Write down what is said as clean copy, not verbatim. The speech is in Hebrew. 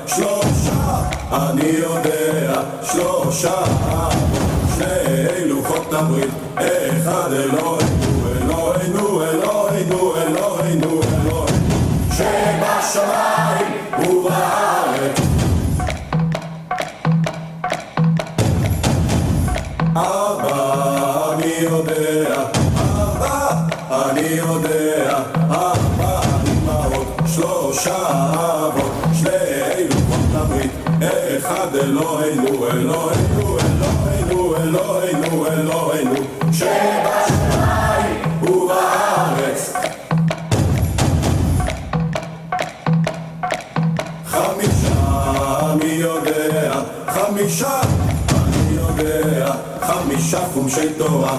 שלושה, אני יודע, שלושה, שני לוחות הברית, אחד אלוהינו, אלוהינו, אלוהינו, אלוהינו, אלוהינו, שבשמיים ובארץ. אבא, אני יודע, אבא, אני יודע, אבא, אמהות, שלושה אבות, שני לוחות הברית, אחד אלוהינו, אלוהינו, אלוהינו, אלוהינו, אלוהינו, שבשמיים ובארץ. חמישה, אני יודע, חמישה, אני יודע, חמישה חומשי תורה.